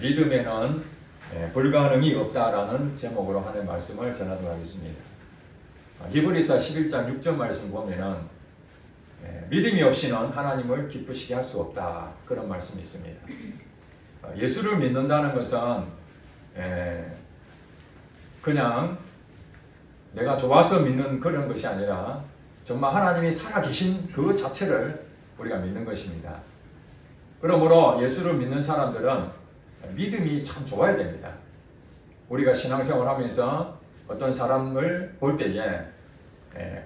믿음에는 불가능이 없다라는 제목으로 하는 말씀을 전하도록 하겠습니다. 히브리서 11장 6절 말씀 보면은 믿음이 없이는 하나님을 기쁘시게 할 수 없다, 그런 말씀이 있습니다. 예수를 믿는다는 것은 그냥 내가 좋아서 믿는 그런 것이 아니라 정말 하나님이 살아계신 그 자체를 우리가 믿는 것입니다. 그러므로 예수를 믿는 사람들은 믿음이 참 좋아야 됩니다. 우리가 신앙생활 하면서 어떤 사람을 볼 때에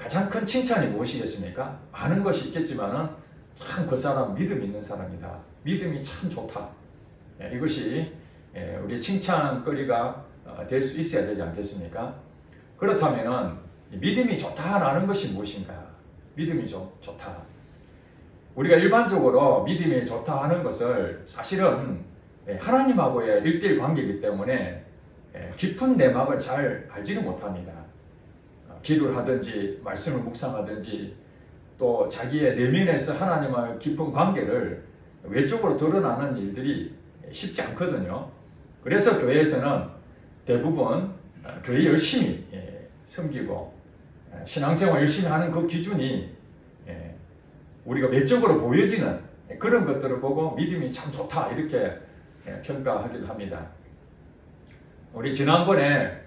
가장 큰 칭찬이 무엇이겠습니까? 많은 것이 있겠지만은 참 그 사람 믿음 있는 사람이다, 믿음이 참 좋다, 이것이 우리 칭찬거리가 될 수 있어야 되지 않겠습니까? 그렇다면은 믿음이 좋다라는 것이 무엇인가? 믿음이 좋다. 우리가 일반적으로 믿음이 좋다 하는 것을 사실은 하나님하고의 1:1 관계이기 때문에 깊은 내막을 잘 알지는 못합니다. 기도를 하든지 말씀을 묵상하든지 또 자기의 내면에서 하나님과의 깊은 관계를 외적으로 드러나는 일들이 쉽지 않거든요. 그래서 교회에서는 대부분 교회 열심히 섬기고 신앙생활 열심히 하는 그 기준이 우리가 외적으로 보여지는 그런 것들을 보고 믿음이 참 좋다, 이렇게 평가하기도 합니다. 우리 지난번에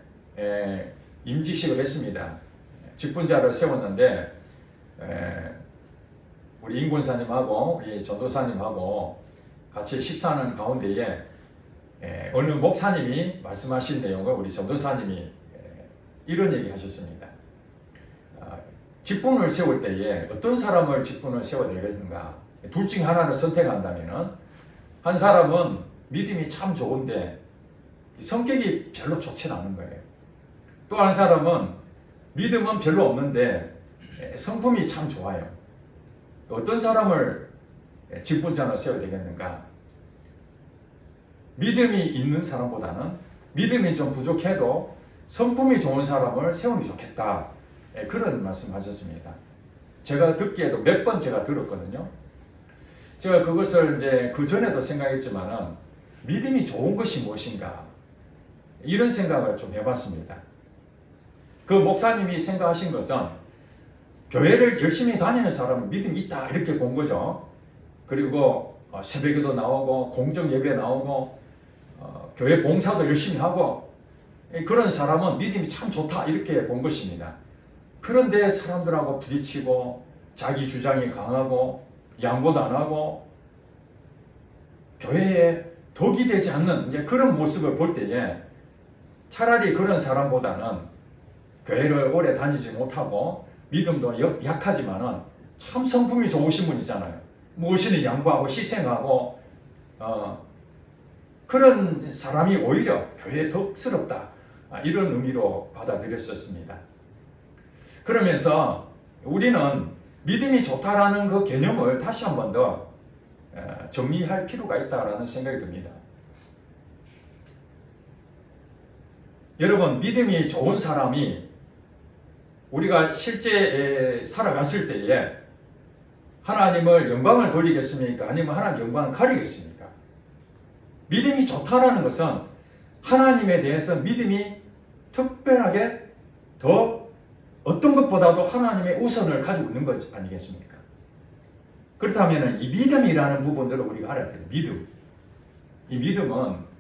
임지식을 했습니다. 직분자를 세웠는데 우리 임권사님하고 우리 전도사님하고 같이 식사하는 가운데에 어느 목사님이 말씀하신 내용을 우리 전도사님이 이런 얘기 하셨습니다. 직분을 세울 때에 어떤 사람을 직분을 세워야 되겠는가? 둘 중에 하나를 선택한다면 한 사람은 믿음이 참 좋은데 성격이 별로 좋지 않은 거예요. 또 한 사람은 믿음은 별로 없는데 성품이 참 좋아요. 어떤 사람을 직분자로 세워야 되겠는가? 믿음이 있는 사람보다는 믿음이 좀 부족해도 성품이 좋은 사람을 세우는 게 좋겠다, 그런 말씀하셨습니다. 제가 듣기에도 몇 번 제가 들었거든요. 제가 그것을 이제 그 전에도 생각했지만은 믿음이 좋은 것이 무엇인가, 이런 생각을 좀 해봤습니다. 그 목사님이 생각하신 것은 교회를 열심히 다니는 사람은 믿음이 있다, 이렇게 본 거죠. 그리고 새벽에도 나오고 공정 예배 나오고 교회 봉사도 열심히 하고 그런 사람은 믿음이 참 좋다, 이렇게 본 것입니다. 그런데 사람들하고 부딪히고 자기 주장이 강하고 양보도 안 하고 교회에 덕이 되지 않는 이제 그런 모습을 볼 때에 차라리 그런 사람보다는 교회를 오래 다니지 못하고 믿음도 약하지만은 참 성품이 좋으신 분 있잖아요. 무엇이든 양보하고 희생하고 그런 사람이 오히려 교회에 덕스럽다, 이런 의미로 받아들였었습니다. 그러면서 우리는 믿음이 좋다라는 그 개념을 다시 한 번 더 정리할 필요가 있다라는 생각이 듭니다. 여러분, 믿음이 좋은 사람이 우리가 실제 살아갔을 때에 하나님을 영광을 돌리겠습니까? 아니면 하나님 영광을 가리겠습니까? 믿음이 좋다라는 것은 하나님에 대해서 믿음이 특별하게 더 어떤 것보다도 하나님의 우선을 가지고 있는 것 아니겠습니까? 그렇다면 이 믿음이라는 부분들을 우리가 알아야 돼요. 믿음. 이 믿음은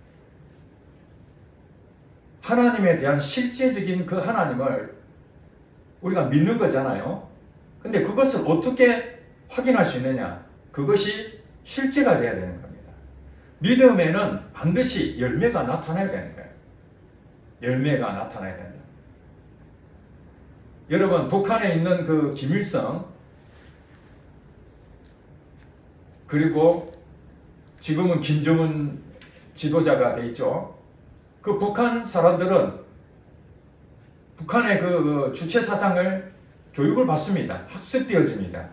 하나님에 대한 실제적인 그 하나님을 우리가 믿는 거잖아요. 근데 그것을 어떻게 확인할 수 있느냐? 그것이 실제가 돼야 되는 겁니다. 믿음에는 반드시 열매가 나타나야 되는 거예요. 열매가 나타나야 된다. 여러분, 북한에 있는 그 김일성, 그리고 지금은 김정은 지도자가 돼 있죠. 그 북한 사람들은 북한의 그 주체사상을 교육을 받습니다. 학습되어집니다.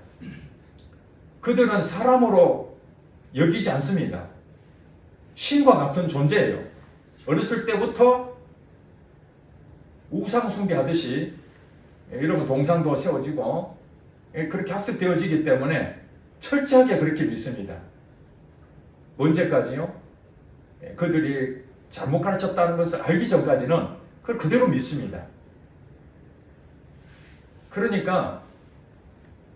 그들은 사람으로 여기지 않습니다. 신과 같은 존재예요. 어렸을 때부터 우상 숭배하듯이 이러면 동상도 세워지고 그렇게 학습되어지기 때문에 철저하게 그렇게 믿습니다. 언제까지요? 그들이 잘못 가르쳤다는 것을 알기 전까지는 그걸 그대로 믿습니다. 그러니까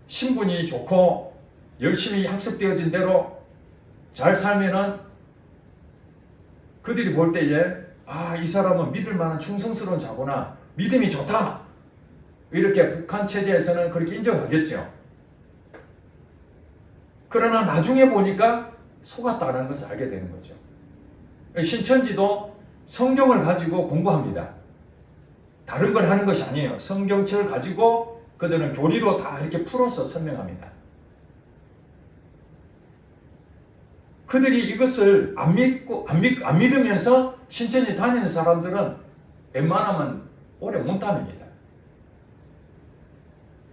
신분이 좋고 열심히 학습되어진 대로 잘 살면은 그들이 볼 때에 이 사람은 믿을 만한 충성스러운 자구나, 믿음이 좋다, 이렇게 북한 체제에서는 그렇게 인정하겠죠. 그러나 나중에 보니까 속았다는 것을 알게 되는 거죠. 신천지도 성경을 가지고 공부합니다. 다른 걸 하는 것이 아니에요. 성경책을 가지고 그들은 교리로 다 이렇게 풀어서 설명합니다. 그들이 이것을 안 믿으면서 신천지 다니는 사람들은 웬만하면 오래 못 다닙니다.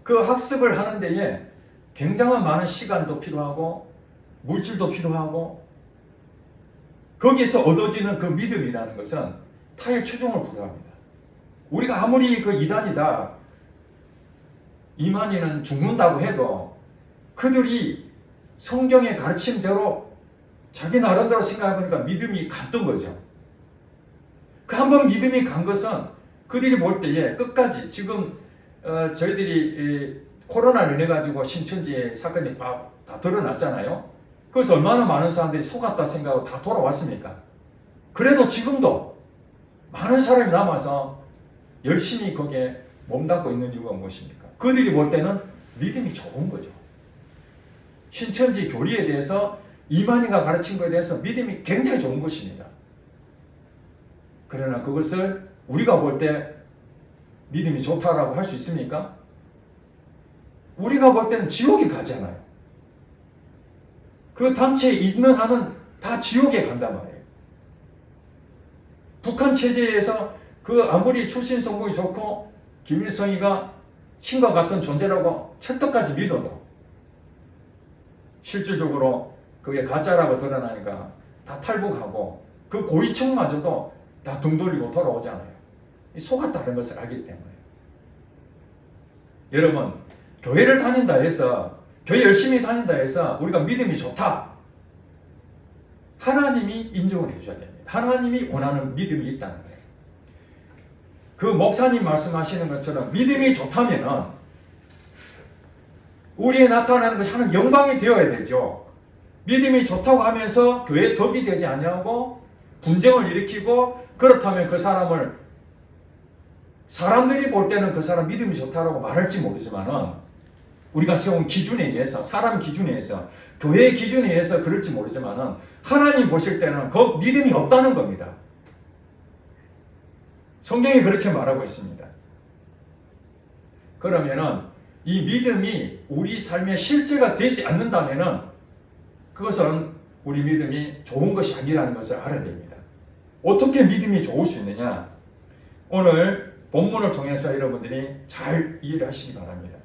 그 학습을 하는 데에 굉장한 많은 시간도 필요하고 물질도 필요하고 거기서 얻어지는 그 믿음이라는 것은 타의 추종을 불허합니다. 우리가 아무리 그 이단이다, 이만희는 죽는다고 해도 그들이 성경의 가르침대로 자기 나름대로 생각해보니까 믿음이 갔던 거죠. 그 한 번 믿음이 간 것은 그들이 볼 때에 끝까지 지금 저희들이 코로나로 인해 가지고 신천지의 사건이 다 드러났잖아요. 그래서 얼마나 많은 사람들이 속았다 생각하고 다 돌아왔습니까? 그래도 지금도 많은 사람이 남아서 열심히 거기에 몸담고 있는 이유가 무엇입니까? 그들이 볼 때는 믿음이 좋은 거죠. 신천지 교리에 대해서 이만희가 가르친 것에 대해서 믿음이 굉장히 좋은 것입니다. 그러나 그것을 우리가 볼 때 믿음이 좋다라고 할 수 있습니까? 우리가 볼 때는 지옥에 가잖아요. 그 단체에 있는 한은 다 지옥에 간단 말이에요. 북한 체제에서 그 아무리 출신 성공이 좋고 김일성이가 신과 같은 존재라고 찰떡까지 믿어도 실질적으로 그게 가짜라고 드러나니까 다 탈북하고 그 고위층마저도 다 등 돌리고 돌아오잖아요. 속았다는 것을 알기 때문에. 여러분, 교회를 다닌다 해서, 교회 열심히 다닌다 해서 우리가 믿음이 좋다, 하나님이 인정을 해줘야 됩니다. 하나님이 원하는 믿음이 있다는 거예요. 그 목사님 말씀하시는 것처럼 믿음이 좋다면은 우리에 나타나는 것이 하나님 영광이 되어야 되죠. 믿음이 좋다고 하면서 교회에 덕이 되지 아니하고 분쟁을 일으키고, 그렇다면 그 사람을 사람들이 볼 때는 그 사람 믿음이 좋다라고 말할지 모르지만은 우리가 세운 기준에 의해서, 사람 기준에 의해서, 교회의 기준에 의해서 그럴지 모르지만은 하나님 보실 때는 그 믿음이 없다는 겁니다. 성경이 그렇게 말하고 있습니다. 그러면은 이 믿음이 우리 삶의 실제가 되지 않는다면은 그것은 우리 믿음이 좋은 것이 아니라는 것을 알아야 됩니다. 어떻게 믿음이 좋을 수 있느냐? 오늘 본문을 통해서 여러분들이 잘 이해를 하시기 바랍니다.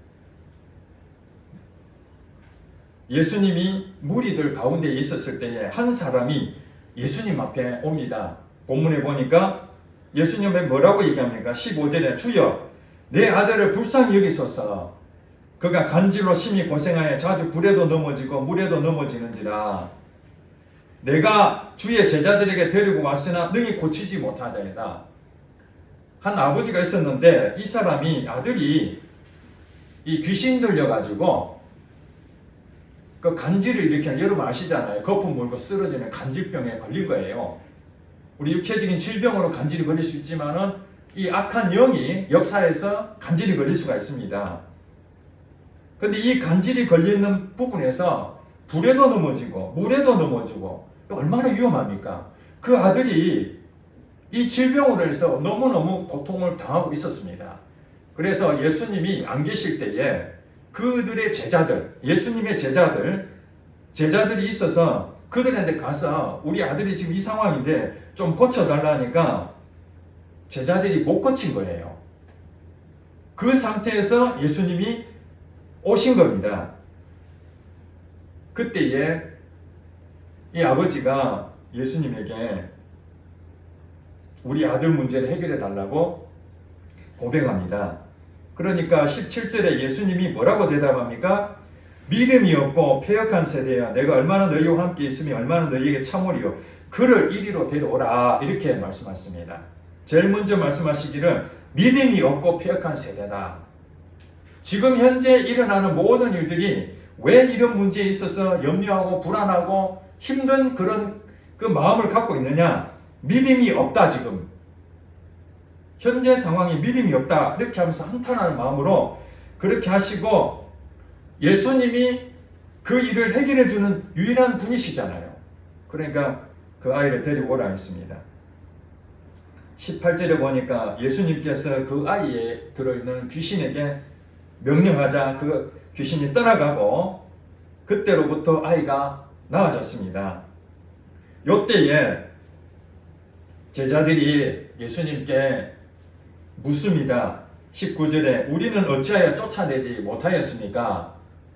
예수님이 무리들 가운데 있었을 때에 한 사람이 예수님 앞에 옵니다. 본문에 보니까 예수님이 뭐라고 얘기합니까? 15절에 주여 내 아들을 불쌍히 여기소서. 그가 간질로 심히 고생하여 자주 불에도 넘어지고 물에도 넘어지는지라. 내가 주의 제자들에게 데리고 왔으나 능히 고치지 못하다이다. 한 아버지가 있었는데 이 사람이 아들이 이 귀신 들려가지고 그 간질을 일으키는, 여러분 아시잖아요. 거품 물고 쓰러지는 간질병에 걸린 거예요. 우리 육체적인 질병으로 간질이 걸릴 수 있지만은 이 악한 영이 역사에서 간질이 걸릴 수가 있습니다. 근데 이 간질이 걸리는 부분에서 불에도 넘어지고 물에도 넘어지고 얼마나 위험합니까? 그 아들이 이 질병으로 해서 너무너무 고통을 당하고 있었습니다. 그래서 예수님이 안 계실 때에 그들의 제자들, 예수님의 제자들이 있어서 그들한테 가서 우리 아들이 지금 이 상황인데 좀 고쳐달라니까 제자들이 못 고친 거예요. 그 상태에서 예수님이 오신 겁니다. 그때에 이 아버지가 예수님에게 우리 아들 문제를 해결해 달라고 고백합니다. 그러니까 17절에 예수님이 뭐라고 대답합니까? 믿음이 없고 패역한 세대야. 내가 얼마나 너희와 함께 있으며 얼마나 너희에게 참으리요. 그를 이리로 데려오라. 이렇게 말씀하십니다. 제일 먼저 말씀하시기를 믿음이 없고 패역한 세대다. 지금 현재 일어나는 모든 일들이 왜 이런 문제에 있어서 염려하고 불안하고 힘든 그런 그 마음을 갖고 있느냐? 믿음이 없다 지금. 현재 상황이 믿음이 없다. 이렇게 하면서 한탄하는 마음으로 그렇게 하시고 예수님이 그 일을 해결해 주는 유일한 분이시잖아요. 그러니까 그 아이를 데리고 오라 했습니다. 18절에 보니까 예수님께서 그 아이에 들어있는 귀신에게 명령하자 그 귀신이 떠나가고 그때로부터 아이가 나아졌습니다. 이때에 제자들이 예수님께 묻습니다. 19절에 우리는 어찌하여 쫓아내지 못하였습니까?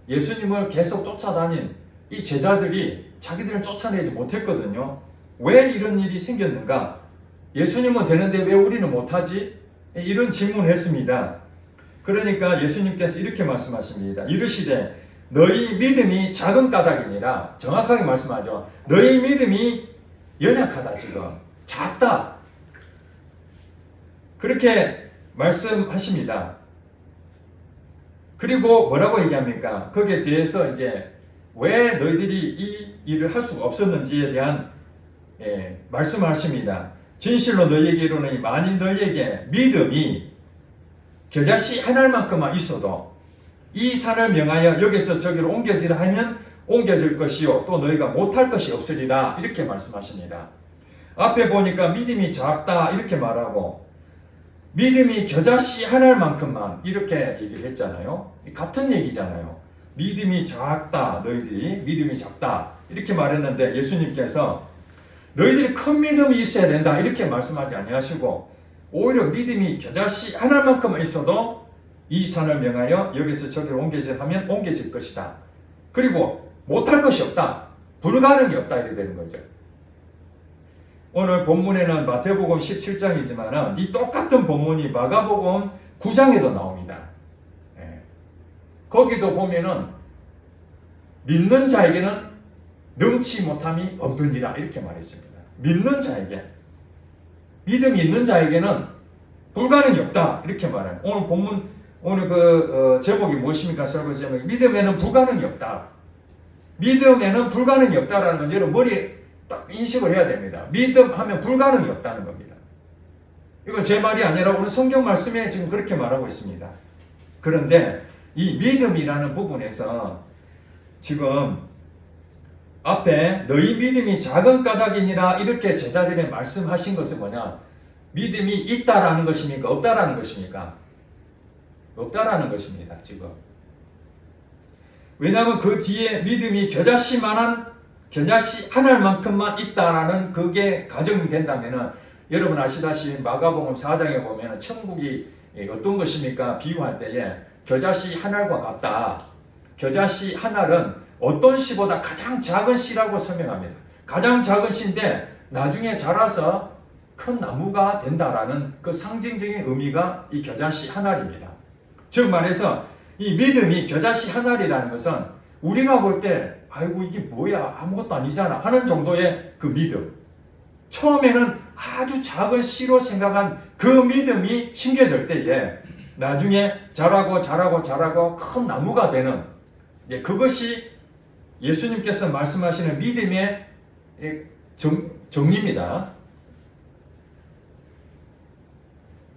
예수님을 계속 쫓아다닌 이 제자들이 자기들은 쫓아내지 못했거든요. 왜 이런 일이 생겼는가? 예수님은 되는데 왜 우리는 못하지? 이런 질문을 했습니다. 그러니까 예수님께서 이렇게 말씀하십니다. 이르시되 너희 믿음이 작은 까닭이니라. 정확하게 말씀하죠. 너희 믿음이 연약하다 지금. 작다. 그렇게 말씀하십니다. 그리고 뭐라고 얘기합니까? 거기에 대해서 이제 왜 너희들이 이 일을 할 수가 없었는지에 대한 말씀하십니다. 진실로 너희에게 이르노니 만일 너희에게 믿음이 겨자씨 한 알만큼만 있어도 이 산을 명하여 여기서 저기로 옮겨지라 하면 옮겨질 것이요 또 너희가 못할 것이 없으리라. 이렇게 말씀하십니다. 앞에 보니까 믿음이 작다 이렇게 말하고 믿음이 겨자씨 한 알만큼만 이렇게 얘기를 했잖아요. 같은 얘기잖아요. 믿음이 작다. 너희들이 믿음이 작다 이렇게 말했는데 예수님께서 너희들이 큰 믿음이 있어야 된다 이렇게 말씀하지 아니하시고 오히려 믿음이 겨자씨 한 알만큼만 있어도 이 산을 명하여 여기서 저기로 옮겨질 하면 옮겨질 것이다. 그리고 못할 것이 없다. 불가능이 없다 이렇게 되는 거죠. 오늘 본문에는 마태복음 17장이지만 이 똑같은 본문이 마가복음 9장에도 나옵니다. 거기도 보면은 믿는 자에게는 능치 못함이 없느니라 이렇게 말했습니다. 믿는 자에게 믿음이 있는 자에게는 불가능이 없다 이렇게 말해요. 오늘 본문 오늘 제목이 무엇입니까? 설교 제목이 믿음에는 불가능이 없다. 믿음에는 불가능이 없다라는 건 여러분 머리에 딱 인식을 해야 됩니다. 믿음하면 불가능이 없다는 겁니다. 이건 제 말이 아니라 오늘 성경 말씀에 지금 그렇게 말하고 있습니다. 그런데 이 믿음이라는 부분에서 지금 앞에 너희 믿음이 작은 까닭이니라 이렇게 제자들이 말씀하신 것은 뭐냐? 믿음이 있다라는 것입니까? 없다라는 것입니까? 없다라는 것입니다. 지금. 왜냐하면 그 뒤에 믿음이 겨자씨 한 알만큼만 있다라는 그게 가정된다면은 여러분 아시다시피 마가복음 4장에 보면은 천국이 어떤 것입니까? 비유할 때에 겨자씨 한 알과 같다. 겨자씨 한 알은 어떤 씨보다 가장 작은 씨라고 설명합니다. 가장 작은 씨인데 나중에 자라서 큰 나무가 된다라는 그 상징적인 의미가 이 겨자씨 한 알입니다. 즉 말해서 이 믿음이 겨자씨 한 알이라는 것은 우리가 볼 때 아이고 이게 뭐야 아무것도 아니잖아 하는 정도의 그 믿음. 처음에는 아주 작은 씨로 생각한 그 믿음이 심겨질 때에 나중에 자라고 큰 나무가 되는 그것이 예수님께서 말씀하시는 믿음의 정리입니다.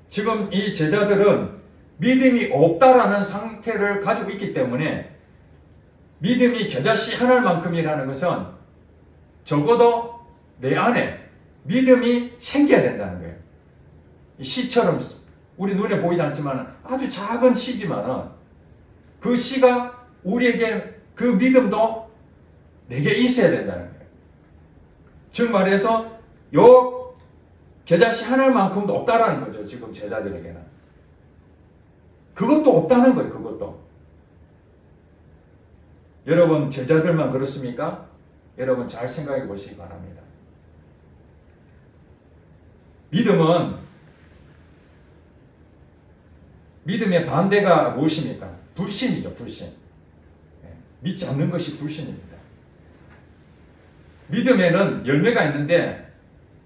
지금 이 제자들은 믿음이 없다라는 상태를 가지고 있기 때문에 믿음이 겨자씨 한 알만큼이라는 것은 적어도 내 안에 믿음이 생겨야 된다는 거예요. 씨처럼 우리 눈에 보이지 않지만 아주 작은 씨지만 그 씨가 우리에게 그 믿음도 내게 있어야 된다는 거예요. 즉 말해서 요 겨자씨 한 알만큼도 없다라는 거죠. 지금 제자들에게는. 그것도 없다는 거예요. 그것도. 여러분 제자들만 그렇습니까? 여러분 잘 생각해 보시기 바랍니다. 믿음의 반대가 무엇입니까? 불신이죠. 불신. 믿지 않는 것이 불신입니다. 믿음에는 열매가 있는데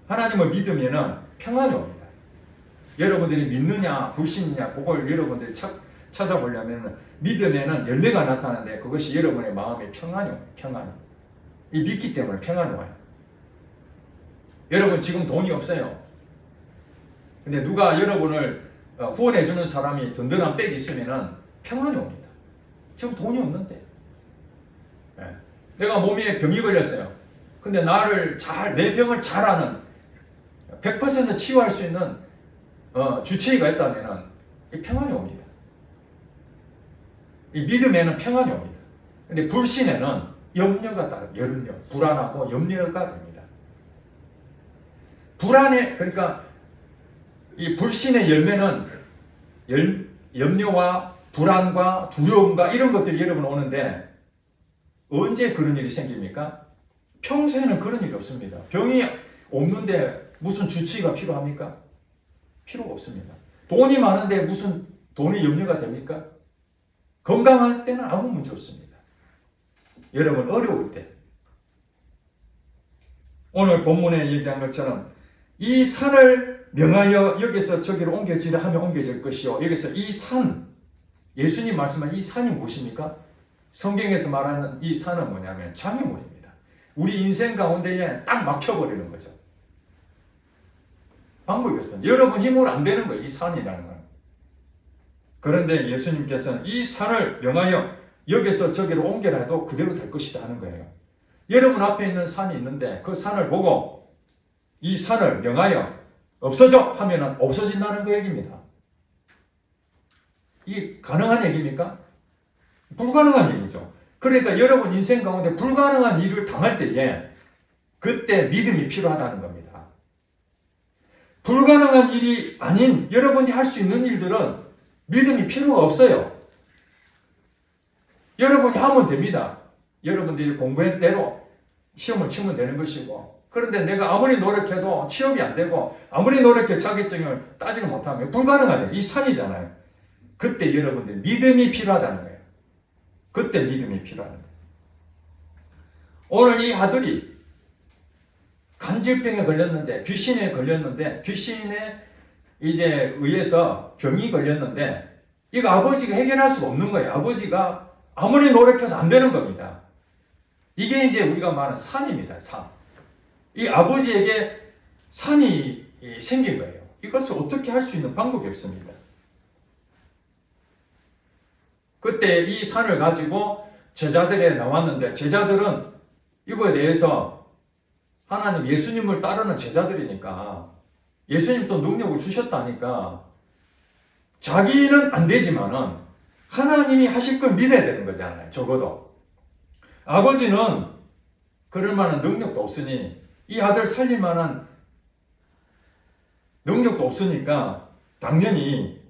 하나님을 믿으면 평안이 옵니다. 여러분들이 믿느냐 불신이냐 그걸 여러분들이 찾아보려면 믿음에는 열매가 나타나는데 그것이 여러분의 마음에 평안이 옵니다. 평안이. 이 믿기 때문에 평안이 와요. 여러분 지금 돈이 없어요. 근데 누가 여러분을 후원해주는 사람이 든든한 백이 있으면 평안이 옵니다. 지금 돈이 없는데. 네. 내가 몸에 병이 걸렸어요. 근데 나를 내 병을 잘 아는 100% 치유할 수 있는 주치의가 있다면 평안이 옵니다. 이 믿음에는 평안이 옵니다. 근데 불신에는 염려가 따라 염려, 불안하고 염려가 됩니다. 그러니까 이 불신의 열매는 염려와 불안과 두려움과 이런 것들이 여러분 오는데 언제 그런 일이 생깁니까? 평소에는 그런 일이 없습니다. 병이 없는데 무슨 주치의가 필요합니까? 필요가 없습니다. 돈이 많은데 무슨 돈이 염려가 됩니까? 건강할 때는 아무 문제 없습니다. 여러분 어려울 때 오늘 본문에 얘기한 것처럼 이 산을 명하여 여기서 저기로 옮겨지라 하면 옮겨질 것이요. 여기서 이 산, 예수님 말씀한 이 산이 무엇입니까? 성경에서 말하는 이 산은 뭐냐면 장애물입니다. 우리 인생 가운데에 딱 막혀버리는 거죠. 방법이 없습니다. 여러분 힘으로 안 되는 거예요. 이 산이라는 건. 그런데 예수님께서는 이 산을 명하여 여기서 저기로 옮겨라 해도 그대로 될 것이다 하는 거예요. 여러분 앞에 있는 산이 있는데 그 산을 보고 이 산을 명하여 없어져 하면 없어진다는 그 얘기입니다. 이게 가능한 얘기입니까? 불가능한 얘기죠. 그러니까 여러분 인생 가운데 불가능한 일을 당할 때에 그때 믿음이 필요하다는 겁니다. 불가능한 일이 아닌 여러분이 할 수 있는 일들은 믿음이 필요가 없어요. 여러분이 하면 됩니다. 여러분들이 공부한 대로 시험을 치면 되는 것이고 그런데 내가 아무리 노력해도 취업이 안 되고 아무리 노력해 자격증을 따지를 못하면 불가능하죠. 이 산이잖아요. 그때 여러분들 믿음이 필요하다는 거예요. 그때 믿음이 필요하는 거예요. 오늘 이 아들이 간질병에 걸렸는데 귀신에 이제 의해서 병이 걸렸는데 이거 아버지가 해결할 수가 없는 거예요. 아버지가 아무리 노력해도 안 되는 겁니다. 이게 이제 우리가 말하는 산입니다. 산. 이 아버지에게 산이 생긴 거예요. 이것을 어떻게 할 수 있는 방법이 없습니다. 그때 이 산을 가지고 제자들에 나왔는데 제자들은 이거에 대해서 하나님 예수님을 따르는 제자들이니까 예수님 또 능력을 주셨다니까 자기는 안 되지만은 하나님이 하실 걸 믿어야 되는 거잖아요. 적어도. 아버지는 그럴 만한 능력도 없으니 이 아들 살릴 만한 능력도 없으니까 당연히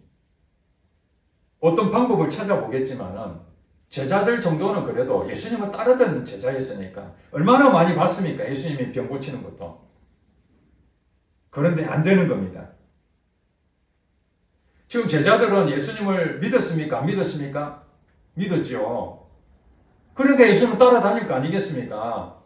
어떤 방법을 찾아보겠지만은 제자들 정도는 그래도 예수님을 따르던 제자였으니까 얼마나 많이 봤습니까? 예수님이 병 고치는 것도. 그런데 안 되는 겁니다. 지금 제자들은 예수님을 믿었습니까? 안 믿었습니까? 믿었지요. 그러니까 예수님을 따라다닐 거 아니겠습니까?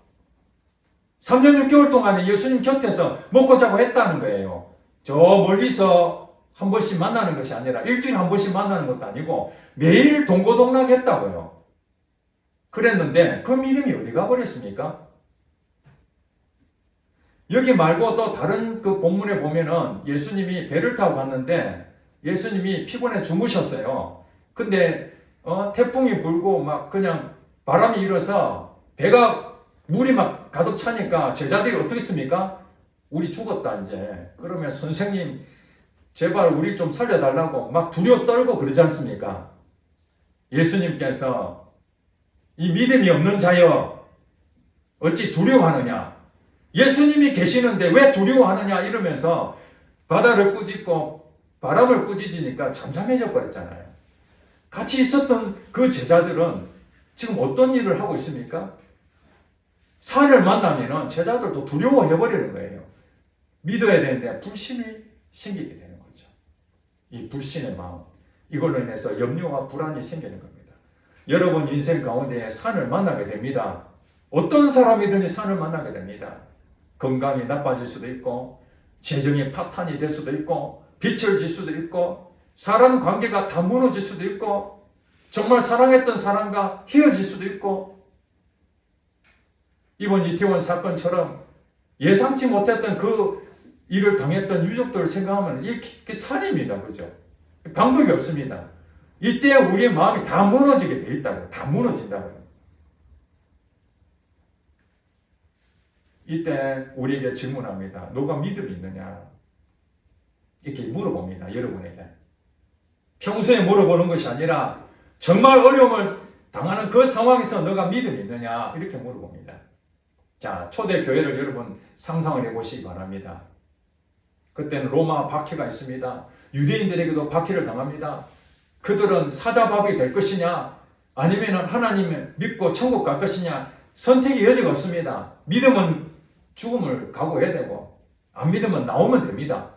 3년 6개월 동안에 예수님 곁에서 먹고 자고 했다는 거예요. 저 멀리서 한 번씩 만나는 것이 아니라 일주일에 한 번씩 만나는 것도 아니고 매일 동고동락 했다고요. 그랬는데 그 믿음이 어디 가버렸습니까? 여기 말고 또 다른 그 본문에 보면은 예수님이 배를 타고 갔는데 예수님이 피곤해 주무셨어요. 근데 태풍이 불고 막 그냥 바람이 일어서 배가 물이 막 가득 차니까 제자들이 어떻게 했습니까? 우리 죽었다 이제. 그러면 선생님 제발 우리 좀 살려달라고 막 두려워 떨고 그러지 않습니까? 예수님께서 이 믿음이 없는 자여 어찌 두려워하느냐? 예수님이 계시는데 왜 두려워하느냐 이러면서 바다를 꾸짖고 바람을 꾸짖으니까 잠잠해져 버렸잖아요. 같이 있었던 그 제자들은 지금 어떤 일을 하고 있습니까? 산을 만나면은 제자들도 두려워해버리는 거예요. 믿어야 되는데 불신이 생기게 되는 거죠. 이 불신의 마음, 이걸로 인해서 염려와 불안이 생기는 겁니다. 여러분 인생 가운데 산을 만나게 됩니다. 어떤 사람이든지 산을 만나게 됩니다. 건강이 나빠질 수도 있고, 재정이 파탄이 될 수도 있고, 빚을 질 수도 있고, 사람 관계가 다 무너질 수도 있고, 정말 사랑했던 사람과 헤어질 수도 있고, 이번 이태원 사건처럼 예상치 못했던 그 일을 당했던 유족들을 생각하면 이게 산입니다. 그죠? 방법이 없습니다. 이때 우리의 마음이 다 무너지게 돼 있다고. 다 무너진다고요. 이때 우리에게 질문합니다. 너가 믿음이 있느냐? 이렇게 물어봅니다. 여러분에게. 평소에 물어보는 것이 아니라 정말 어려움을 당하는 그 상황에서 너가 믿음이 있느냐? 이렇게 물어봅니다. 자, 초대교회를 여러분 상상을 해보시기 바랍니다. 그때는 로마 박해가 있습니다. 유대인들에게도 박해를 당합니다. 그들은 사자밥이 될 것이냐 아니면 하나님을 믿고 천국 갈 것이냐 선택의 여지가 없습니다. 믿으면 죽음을 각오해야 되고 안 믿으면 나오면 됩니다.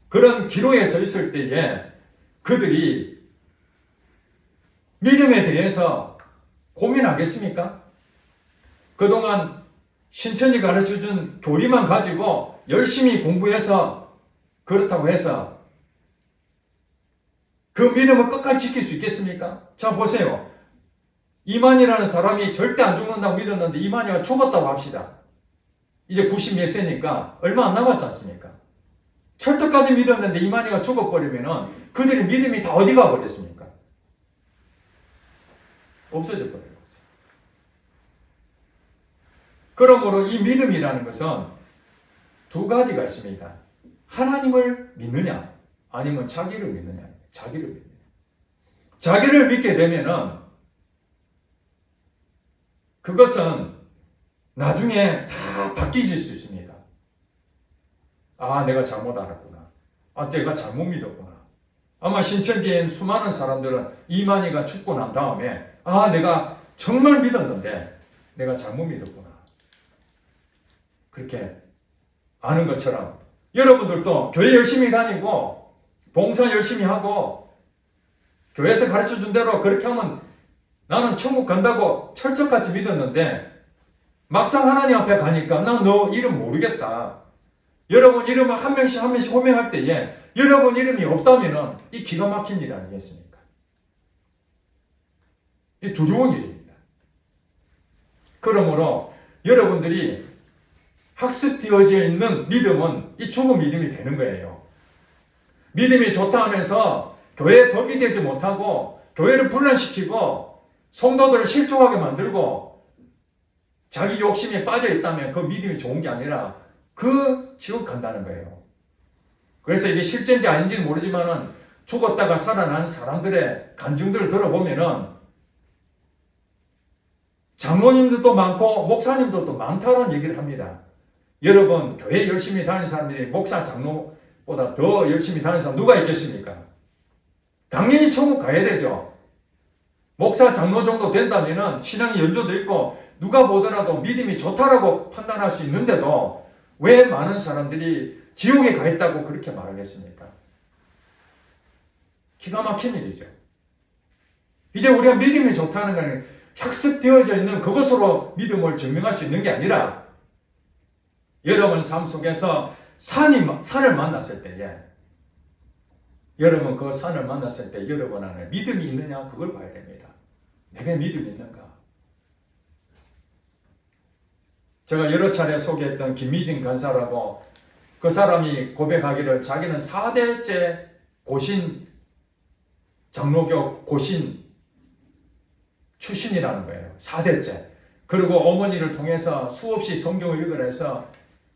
그런 기로에 서 있을 때에 그들이 믿음에 대해서 고민하겠습니까? 그동안 신천지 가르쳐준 교리만 가지고 열심히 공부해서 그렇다고 해서 그 믿음을 끝까지 지킬 수 있겠습니까? 자, 보세요. 이만희라는 사람이 절대 안 죽는다고 믿었는데 이만희가 죽었다고 합시다. 이제 90 몇 세니까 얼마 안 남았지 않습니까? 철떡까지 믿었는데 이만희가 죽어버리면 그들의 믿음이 다 어디 가버렸습니까? 없어져 버려요. 그러므로 이 믿음이라는 것은 두 가지가 있습니다. 하나님을 믿느냐 아니면 자기를 믿느냐. 자기를 믿느냐. 자기를 믿게 되면은 그것은 나중에 다 바뀌질 수 있습니다. 아, 내가 잘못 알았구나. 아, 내가 잘못 믿었구나. 아마 신천지에 수많은 사람들은 이만희가 죽고 난 다음에 아, 내가 정말 믿었는데 내가 잘못 믿었구나. 그렇게 아는 것처럼 여러분들도 교회 열심히 다니고 봉사 열심히 하고 교회에서 가르쳐준 대로 그렇게 하면 나는 천국 간다고 철저같이 믿었는데 막상 하나님 앞에 가니까 난 너 이름 모르겠다. 여러분 이름을 한 명씩 한 명씩 호명할 때에 여러분 이름이 없다면 이 기가 막힌 일 아니겠습니까? 이 두려운 일입니다. 그러므로 여러분들이 학습되어져 있는 믿음은 이 죽은 믿음이 되는 거예요. 믿음이 좋다 하면서 교회에 덕이 되지 못하고 교회를 분란시키고 성도들을 실족하게 만들고 자기 욕심에 빠져 있다면 그 믿음이 좋은 게 아니라 그 지옥 간다는 거예요. 그래서 이게 실제인지 아닌지는 모르지만은 죽었다가 살아난 사람들의 간증들을 들어보면은 장로님들도 많고 목사님들도 많다는 얘기를 합니다. 여러분 교회 열심히 다니는 사람들이 목사 장로보다 더 열심히 다니는 사람 누가 있겠습니까? 당연히 천국 가야 되죠. 목사 장로 정도 된다면 신앙이 연조도 있고 누가 보더라도 믿음이 좋다라고 판단할 수 있는데도 왜 많은 사람들이 지옥에 가 있다고 그렇게 말하겠습니까? 기가 막힌 일이죠. 이제 우리가 믿음이 좋다는 것은 학습되어져 있는 그것으로 믿음을 증명할 수 있는 게 아니라 여러분 삶 속에서 산을 만났을 때에 여러분 그 산을 만났을 때 여러분 안에 믿음이 있느냐 그걸 봐야 됩니다. 내게 믿음이 있는가? 제가 여러 차례 소개했던 김미진 간사라고 그 사람이 고백하기를 자기는 4대째 고신 장로교 고신 출신이라는 거예요. 4대째. 그리고 어머니를 통해서 수없이 성경을 읽으라 해서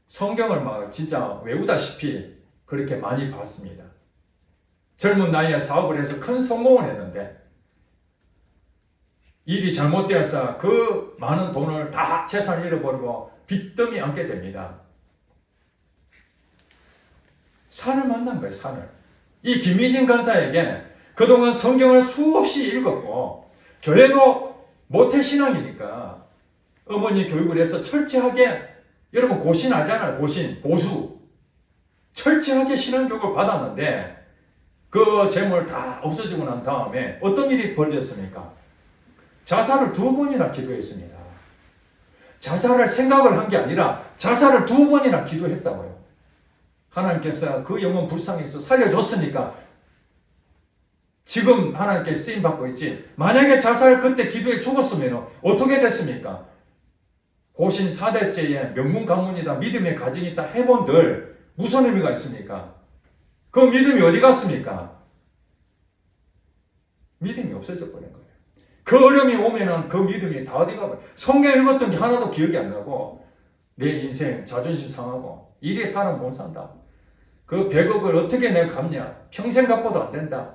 성경을 막 진짜 외우다시피 그렇게 많이 봤습니다. 젊은 나이에 사업을 해서 큰 성공을 했는데 일이 잘못되어서 그 많은 돈을 다 재산을 잃어버리고 빚더미 안게 됩니다. 산을 만난 거예요. 산을. 이 김미진 간사에게 그동안 성경을 수없이 읽었고 교회도 모태신앙이니까 어머니 교육을 해서 철저하게 여러분 고신 알잖아요. 고신, 고수 철저하게 신앙교육을 받았는데 그 재물 다 없어지고 난 다음에 어떤 일이 벌어졌습니까? 자살을 2번이나 기도했습니다. 자살할 생각을 한 게 아니라 자살을 2번이나 기도했다고요. 하나님께서 그 영혼 불쌍해서 살려줬으니까 지금 하나님께 쓰임받고 있지. 만약에 자살 그때 기도에 죽었으면 어떻게 됐습니까? 고신 4대째의 명문 가문이다, 믿음의 가정이 있다 해본들 무슨 의미가 있습니까? 그 믿음이 어디 갔습니까? 믿음이 없어져 버린 거예요. 그 어려움이 오면은 그 믿음이 다 어디 가버려요. 성경에 읽었던 게 하나도 기억이 안 나고 내 인생 자존심 상하고 이래 사람 못 산다. 그 100억을 어떻게 내가 갚냐. 평생 갚아도 안 된다.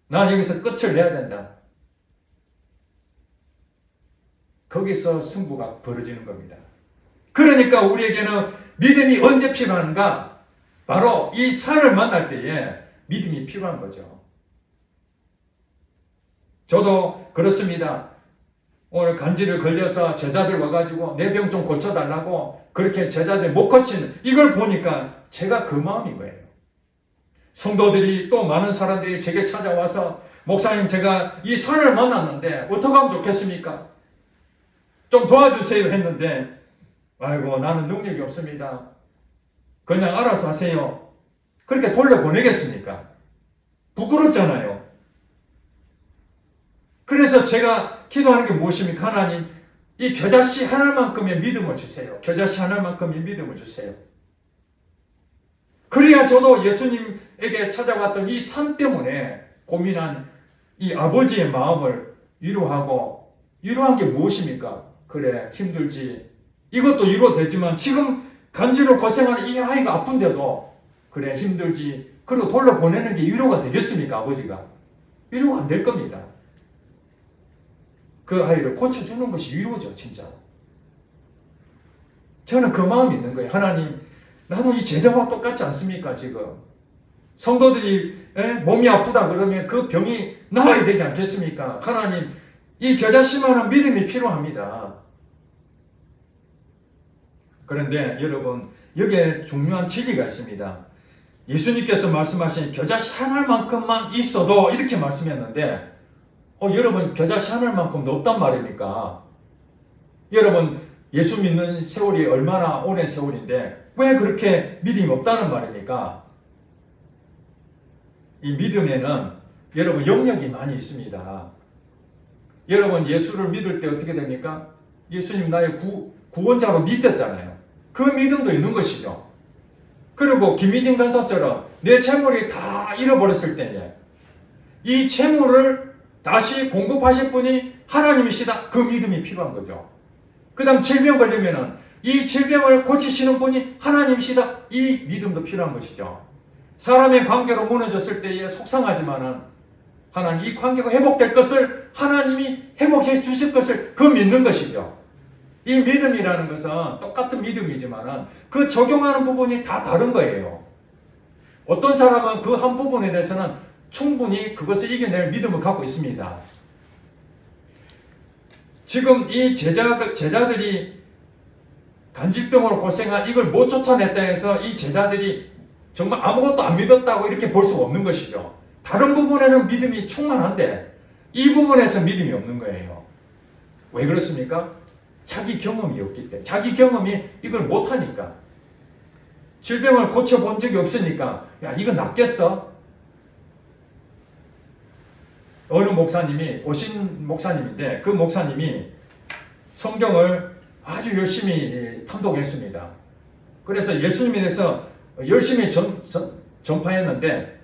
나 여기서 끝을 내야 된다. 거기서 승부가 벌어지는 겁니다. 그러니까 우리에게는 믿음이 언제 필요한가? 바로 이 산을 만날 때에 믿음이 필요한 거죠. 저도 그렇습니다. 오늘 간질을 걸려서 제자들 와가지고 내 병 좀 고쳐달라고 그렇게 제자들 못 고치는 이걸 보니까 제가 그 마음인 거예요. 성도들이 또 많은 사람들이 제게 찾아와서 목사님 제가 이 산을 만났는데 어떻게 하면 좋겠습니까? 좀 도와주세요 했는데 아이고 나는 능력이 없습니다. 그냥 알아서 하세요. 그렇게 돌려보내겠습니까? 부끄럽잖아요. 그래서 제가 기도하는 게 무엇입니까? 하나님 이 겨자씨 하나만큼의 믿음을 주세요. 겨자씨 하나만큼의 믿음을 주세요. 그래야 저도 예수님에게 찾아왔던 이 삶 때문에 고민한 이 아버지의 마음을 위로한 게 무엇입니까? 그래 힘들지. 이것도 위로되지만 지금 간질로 고생하는 이 아이가 아픈데도 그래 힘들지. 그리고 돌려보내는 게 위로가 되겠습니까? 아버지가. 위로가 안 될 겁니다. 그 아이를 고쳐주는 것이 위로죠. 진짜. 저는 그 마음이 있는 거예요. 하나님 나도 이 제자와 똑같지 않습니까? 지금 성도들이 몸이 아프다 그러면 그 병이 나아야 되지 않겠습니까? 하나님 이 겨자씨만한 믿음이 필요합니다. 그런데 여러분 여기에 중요한 진리가 있습니다. 예수님께서 말씀하신 겨자씨 한 알만큼만 있어도 이렇게 말씀했는데 여러분 겨자씨 한 알만큼도 없단 말입니까? 여러분 예수 믿는 세월이 얼마나 오랜 세월인데 왜 그렇게 믿음이 없다는 말입니까? 이 믿음에는 여러분 영역이 많이 있습니다. 여러분 예수를 믿을 때 어떻게 됩니까? 예수님 나의 구원자로 믿었잖아요. 그 믿음도 있는 것이죠. 그리고 김희진 간사처럼 내 채무를 다 잃어버렸을 때에 이 채무를 다시 공급하실 분이 하나님이시다. 그 믿음이 필요한 거죠. 그 다음 질병 걸리면은 이 질병을 고치시는 분이 하나님이시다. 이 믿음도 필요한 것이죠. 사람의 관계로 무너졌을 때에 속상하지만은 하나님 이 관계가 회복될 것을 하나님이 회복해 주실 것을 그 믿는 것이죠. 이 믿음이라는 것은 똑같은 믿음이지만은 그 적용하는 부분이 다 다른 거예요. 어떤 사람은 그 한 부분에 대해서는 충분히 그것을 이겨낼 믿음을 갖고 있습니다. 지금 이 제자들이 간질병으로 고생한 이걸 못 쫓아냈다 해서 이 제자들이 정말 아무것도 안 믿었다고 이렇게 볼 수가 없는 것이죠. 다른 부분에는 믿음이 충만한데 이 부분에서 믿음이 없는 거예요. 왜 그렇습니까? 자기 경험이 없기 때문에. 자기 경험이 이걸 못하니까. 질병을 고쳐본 적이 없으니까 야 이거 낫겠어? 어느 목사님이 고신 목사님인데 그 목사님이 성경을 아주 열심히 탐독했습니다. 그래서 예수님에 대해서 열심히 전파했는데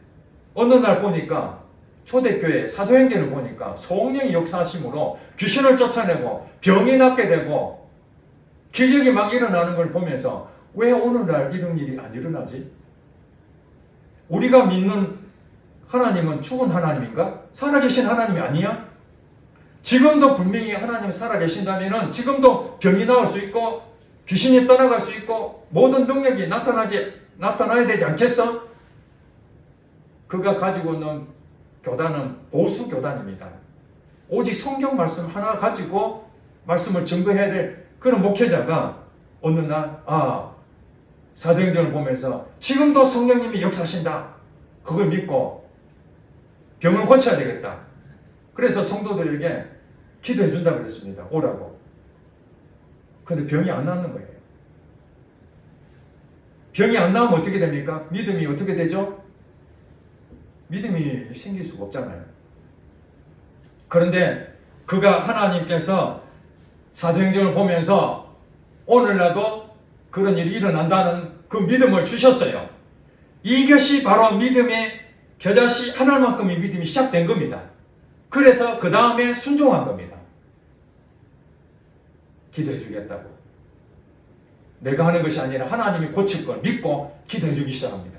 어느 날 보니까 초대교회 사도행전을 보니까 성령이 역사하심으로 귀신을 쫓아내고 병이 낫게 되고 기적이 막 일어나는 걸 보면서 왜 오늘날 이런 일이 안 일어나지? 우리가 믿는 하나님은 죽은 하나님인가? 살아계신 하나님이 아니야? 지금도 분명히 하나님 살아계신다면 지금도 병이 나을 수 있고 귀신이 떠나갈 수 있고 모든 능력이 나타나야 되지 않겠어? 그가 가지고 있는 교단은 보수 교단입니다. 오직 성경 말씀 하나 가지고 말씀을 증거해야 될 그런 목회자가 어느 날 사도행전을 보면서 지금도 성령님이 역사하신다. 그걸 믿고 병을 고쳐야 되겠다. 그래서 성도들에게 기도해 준다고 그랬습니다. 오라고. 근데 병이 안 낫는 거예요. 병이 안 나오면 어떻게 됩니까? 믿음이 어떻게 되죠? 믿음이 생길 수가 없잖아요. 그런데 그가 하나님께서 사도행전을 보면서 오늘날도 그런 일이 일어난다는 그 믿음을 주셨어요. 이것이 바로 믿음의 겨자씨 하나만큼의 믿음이 시작된 겁니다. 그래서 그 다음에 순종한 겁니다. 기도해 주겠다고. 내가 하는 것이 아니라 하나님이 고칠 걸 믿고 기도해 주기 시작합니다.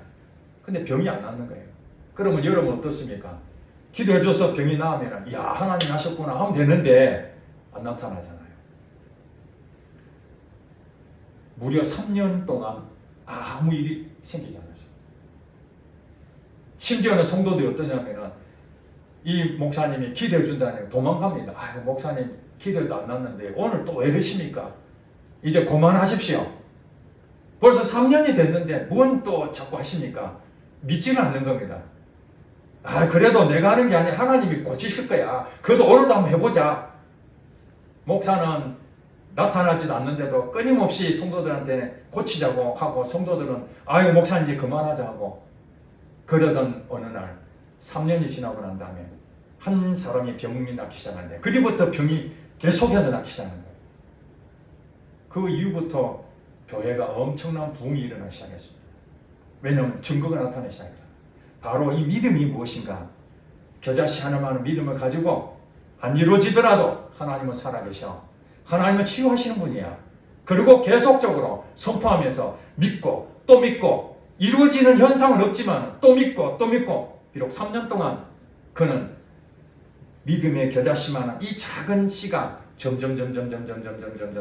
근데 병이 안 낫는 거예요. 그러면 여러분 어떻습니까? 기도해 줘서 병이 나으면 야 하나님 하셨구나 하면 되는데 안 나타나잖아요. 무려 3년 동안 아무 일이 생기지 않았어요. 심지어는 성도들이 어떠냐면은 이 목사님이 기도해 준다니 도망갑니다. 아유 목사님 기도해도 안 났는데 오늘 또 왜 이러십니까? 이제 그만하십시오. 벌써 3년이 됐는데 뭔 또 자꾸 하십니까? 믿지는 않는 겁니다. 아 그래도 내가 하는 게 아니라 하나님이 고치실 거야. 그래도 오늘도 한번 해보자. 목사는 나타나지도 않는데도 끊임없이 성도들한테 고치자고 하고 성도들은 아유 목사님 이제 그만하자 하고 그러던 어느 날 3년이 지나고 난 다음에 한 사람이 병이 낫기 시작하는데 그 뒤부터 병이 계속해서 낫기 시작하는 거예요. 그 이후부터 교회가 엄청난 부흥이 일어나기 시작했습니다. 왜냐하면 증거가 나타나기 시작했잖아요. 바로 이 믿음이 무엇인가? 겨자씨 하나만의 믿음을 가지고 안 이루어지더라도 하나님은 살아계셔. 하나님은 치유하시는 분이야. 그리고 계속적으로 선포하면서 믿고 또 믿고 이루어지는 현상은 없지만 또 믿고 또 믿고 비록 3년 동안 그는 믿음의 겨자씨만한 이 작은 씨가 점점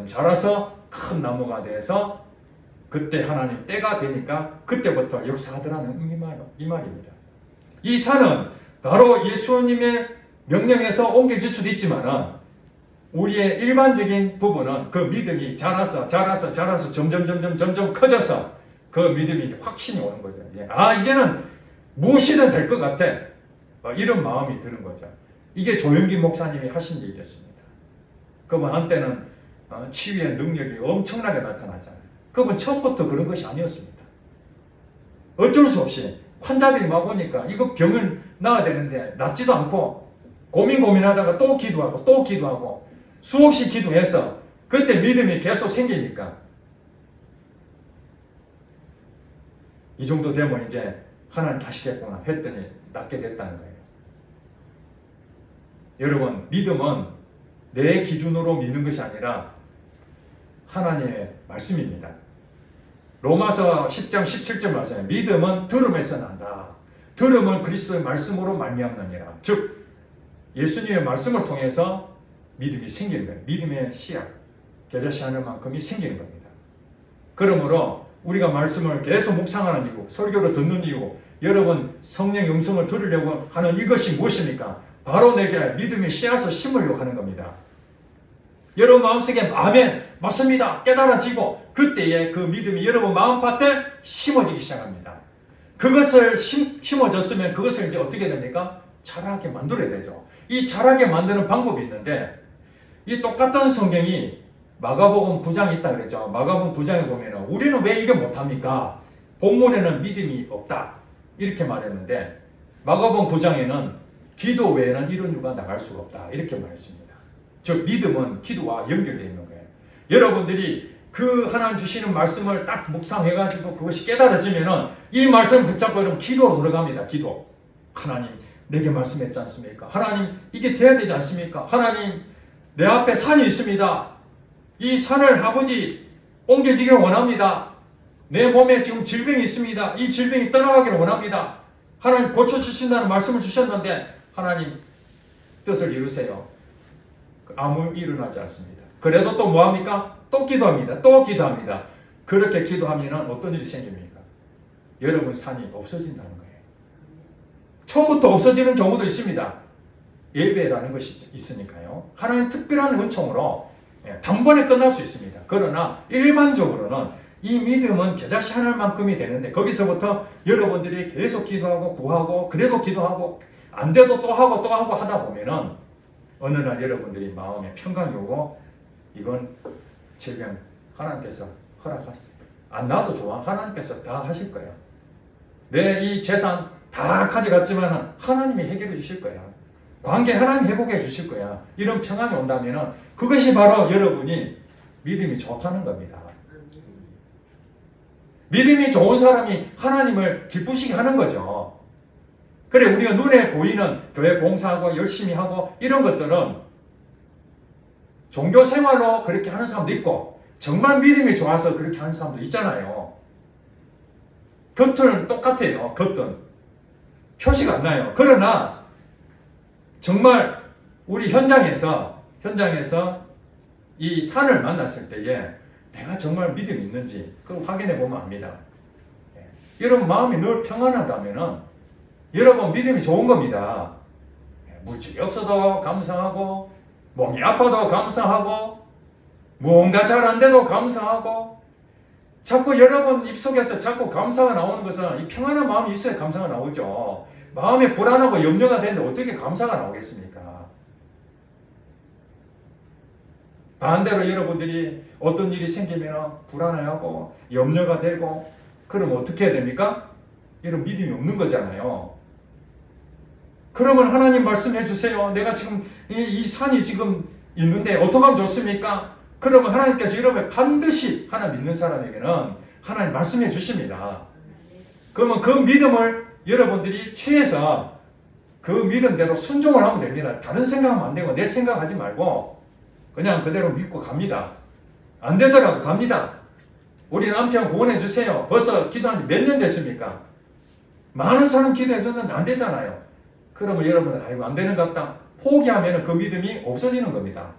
자라서 큰 나무가 돼서 그때 하나님 때가 되니까 그때부터 역사하더라는 이 말입니다. 이 산은 바로 예수님의 명령에서 옮겨질 수도 있지만은 우리의 일반적인 부분은 그 믿음이 자라서 점점 커져서 그 믿음이 이제 확신이 오는 거죠. 이제는 무엇이든 될 것 같아. 이런 마음이 드는 거죠. 이게 조영기 목사님이 하신 얘기였습니다. 그분 한때는 치유의 능력이 엄청나게 나타나잖아요. 그분 처음부터 그런 것이 아니었습니다. 어쩔 수 없이 환자들이 막 오니까 이거 병을 나아야 되는데 낫지도 않고 고민하다가 또 기도하고 수없이 기도해서 그때 믿음이 계속 생기니까 이 정도 되면 이제 하나님 하시겠구나 했더니 낫게 됐다는 거예요. 여러분 믿음은 내 기준으로 믿는 것이 아니라 하나님의 말씀입니다. 로마서 10장 17절 말씀에 믿음은 들음에서 난다. 들음은 그리스도의 말씀으로 말미암느니라. 즉 예수님의 말씀을 통해서 믿음이 생기는 거예요. 믿음의 씨앗, 겨자씨 하나만큼이 생기는 겁니다. 그러므로 우리가 말씀을 계속 묵상하는 이유, 설교를 듣는 이유, 여러분 성령의 음성을 들으려고 하는 이것이 무엇입니까? 바로 내게 믿음의 씨앗을 심으려고 하는 겁니다. 여러분 마음속에 아멘, 맞습니다, 깨달아지고 그때에 그 믿음이 여러분 마음밭에 심어지기 시작합니다. 그것을 심어졌으면 그것을 이제 어떻게 됩니까? 자라게 만들어야 되죠. 이 자라게 만드는 방법이 있는데 이 똑같은 성경이 마가복음 9장에 있다 그랬죠. 마가복음 9장에 보면은 우리는 왜 이게 못합니까? 본문에는 믿음이 없다 이렇게 말했는데 마가복음 9장에는 기도 외에는 이런 이유가 나갈 수가 없다 이렇게 말했습니다. 즉 믿음은 기도와 연결되어 있는 거예요. 여러분들이 그 하나님 주시는 말씀을 딱 묵상해가지고 그것이 깨달아지면은 이 말씀 붙잡고 그러면 기도로 들어갑니다. 기도. 하나님 내게 말씀했지 않습니까? 하나님 이게 돼야 되지 않습니까? 하나님 내 앞에 산이 있습니다. 이 산을 아버지 옮겨지기를 원합니다. 내 몸에 지금 질병이 있습니다. 이 질병이 떠나가기를 원합니다. 하나님 고쳐주신다는 말씀을 주셨는데 하나님 뜻을 이루세요. 아무 일어나지 않습니다. 그래도 또 뭐합니까? 또 기도합니다. 또 기도합니다. 그렇게 기도하면 어떤 일이 생깁니까? 여러분 산이 없어진다는 거예요. 처음부터 없어지는 경우도 있습니다. 예배라는 것이 있으니까요. 하나님 특별한 은총으로 단번에 끝날 수 있습니다. 그러나 일반적으로는 이 믿음은 겨자씨 하나만큼이 되는데 거기서부터 여러분들이 계속 기도하고 구하고 그래도 기도하고 안 돼도 또 하고 하다 보면은 어느 날 여러분들이 마음에 평강이 오고 이건 질병 하나님께서 허락하시. 안 나와도 좋아. 하나님께서 다 하실 거예요. 내 이 재산 다 가져갔지만 하나님이 해결해 주실 거야. 관계 하나님 회복해 주실 거야. 이런 평안이 온다면 그것이 바로 여러분이 믿음이 좋다는 겁니다. 믿음이 좋은 사람이 하나님을 기쁘시게 하는 거죠. 그래, 우리가 눈에 보이는 교회 봉사하고 열심히 하고 이런 것들은 종교 생활로 그렇게 하는 사람도 있고 정말 믿음이 좋아서 그렇게 하는 사람도 있잖아요. 겉은 똑같아요. 겉은 표시가 안 나요. 그러나 정말 우리 현장에서 이 산을 만났을 때에 내가 정말 믿음이 있는지 그걸 확인해 보면 압니다. 여러분 마음이 늘 평안하다면 여러분 믿음이 좋은 겁니다. 물질이 없어도 감사하고 몸이 아파도 감사하고 무언가 잘 안 돼도 감사하고 자꾸 여러분 입속에서 자꾸 감사가 나오는 것은 이 평안한 마음이 있어야 감사가 나오죠. 마음에 불안하고 염려가 되는데 어떻게 감사가 나오겠습니까? 반대로 여러분들이 어떤 일이 생기면 불안해하고 염려가 되고 그러면 어떻게 해야 됩니까? 이런 믿음이 없는 거잖아요. 그러면 하나님 말씀해 주세요. 내가 지금 이 산이 지금 있는데 어떻게 하면 좋습니까? 그러면 하나님께서 여러분 반드시 하나님 믿는 사람에게는 하나님 말씀해 주십니다. 그러면 그 믿음을 여러분들이 취해서 그 믿음대로 순종을 하면 됩니다. 다른 생각하면 안 되고 내 생각하지 말고 그냥 그대로 믿고 갑니다. 안 되더라도 갑니다. 우리 남편 구원해 주세요. 벌써 기도한 지 몇 년 됐습니까? 많은 사람 기도해 줬는데 안 되잖아요. 그러면 여러분 아이고 안 되는 것 같다. 포기하면 그 믿음이 없어지는 겁니다.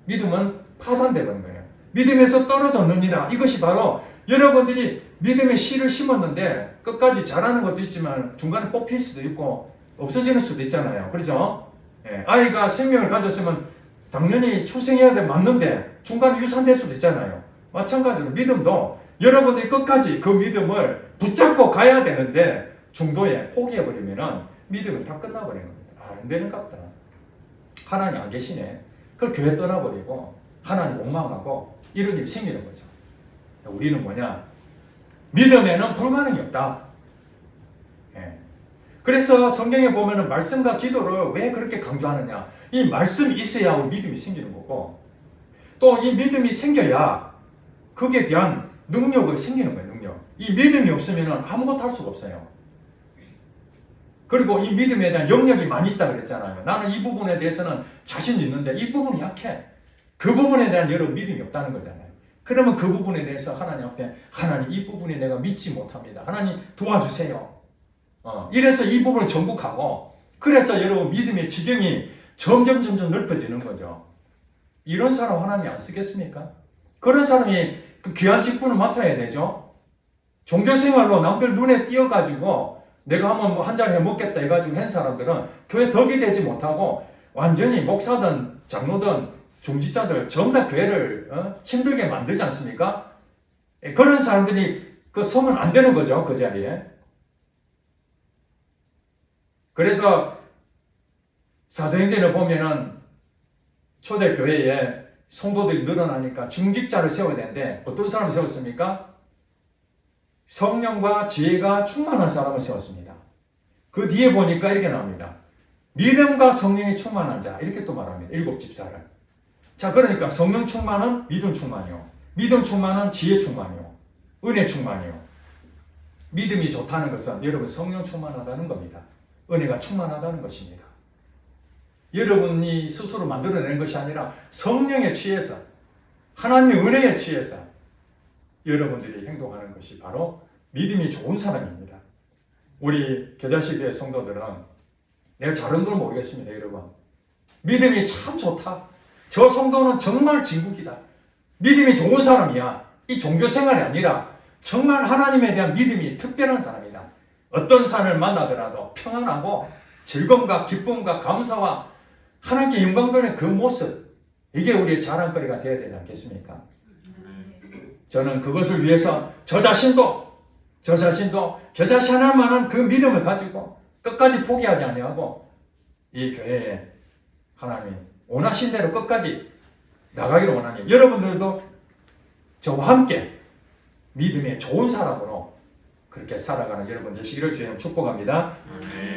믿음은 파산되는 거예요. 믿음에서 떨어졌느니라. 이것이 바로 여러분들이 믿음의 씨를 심었는데 끝까지 자라는 것도 있지만 중간에 뽑힐 수도 있고 없어지는 수도 있잖아요. 그렇죠? 아이가 생명을 가졌으면 당연히 출생해야 돼 맞는데 중간에 유산될 수도 있잖아요. 마찬가지로 믿음도 여러분들이 끝까지 그 믿음을 붙잡고 가야 되는데 중도에 포기해버리면 믿음은 다 끝나버리는 겁니다. 안 되는 것 같다. 하나님 안 계시네. 그 교회 떠나버리고 하나님 원망하고 이런 일이 생기는 거죠. 우리는 뭐냐? 믿음에는 불가능이 없다. 그래서 성경에 보면은 말씀과 기도를 왜 그렇게 강조하느냐? 이 말씀이 있어야 우리 믿음이 생기는 거고 또 이 믿음이 생겨야 거기에 대한 능력이 생기는 거예요. 능력. 이 믿음이 없으면 아무것도 할 수가 없어요. 그리고 이 믿음에 대한 영역이 많이 있다 그랬잖아요. 나는 이 부분에 대해서는 자신이 있는데 이 부분이 약해. 그 부분에 대한 여러분 믿음이 없다는 거잖아요. 그러면 그 부분에 대해서 하나님 앞에 하나님 이 부분에 내가 믿지 못합니다. 하나님 도와주세요. 이래서 이 부분을 정복하고 그래서 여러분 믿음의 지경이 점점 넓어지는 거죠. 이런 사람 하나님이 안 쓰겠습니까? 그런 사람이 그 귀한 직분을 맡아야 되죠. 종교생활로 남들 눈에 띄어가지고 내가 한번 한 잔 해먹겠다 해가지고 한 사람들은 교회 덕이 되지 못하고 완전히 목사든 장로든 중직자들 전부 다 교회를 힘들게 만들지 않습니까? 그런 사람들이 그 서면 안 되는 거죠. 그 자리에. 그래서 사도행전을 보면은 초대교회에 성도들이 늘어나니까 중직자를 세워야 되는데 어떤 사람을 세웠습니까? 성령과 지혜가 충만한 사람을 세웠습니다. 그 뒤에 보니까 이렇게 나옵니다. 믿음과 성령이 충만한 자 이렇게 또 말합니다. 7 집사를. 자 그러니까 성령 충만은 믿음 충만이요. 믿음 충만은 지혜 충만이요. 은혜 충만이요. 믿음이 좋다는 것은 여러분 성령 충만하다는 겁니다. 은혜가 충만하다는 것입니다. 여러분이 스스로 만들어낸 것이 아니라 성령에 취해서 하나님의 은혜에 취해서 여러분들이 행동하는 것이 바로 믿음이 좋은 사람입니다. 우리 겨자씨교회 성도들은 내가 잘한 건 모르겠습니다. 여러분 믿음이 참 좋다. 저 성도는 정말 진국이다. 믿음이 좋은 사람이야. 이 종교생활이 아니라 정말 하나님에 대한 믿음이 특별한 사람이다. 어떤 사람을 만나더라도 평안하고 즐거움과 기쁨과 감사와 하나님께 영광 돌리는 그 모습 이게 우리의 자랑거리가 되어야 되지 않겠습니까? 저는 그것을 위해서 저 자신도 겨자씨 하나만한 그 믿음을 가지고 끝까지 포기하지 아니하고 이 교회에 하나님 원하신 대로 끝까지 나가기를 원하니 여러분들도 저와 함께 믿음의 좋은 사람으로 그렇게 살아가는 여러분 되시기를 주님 축복합니다. 아멘.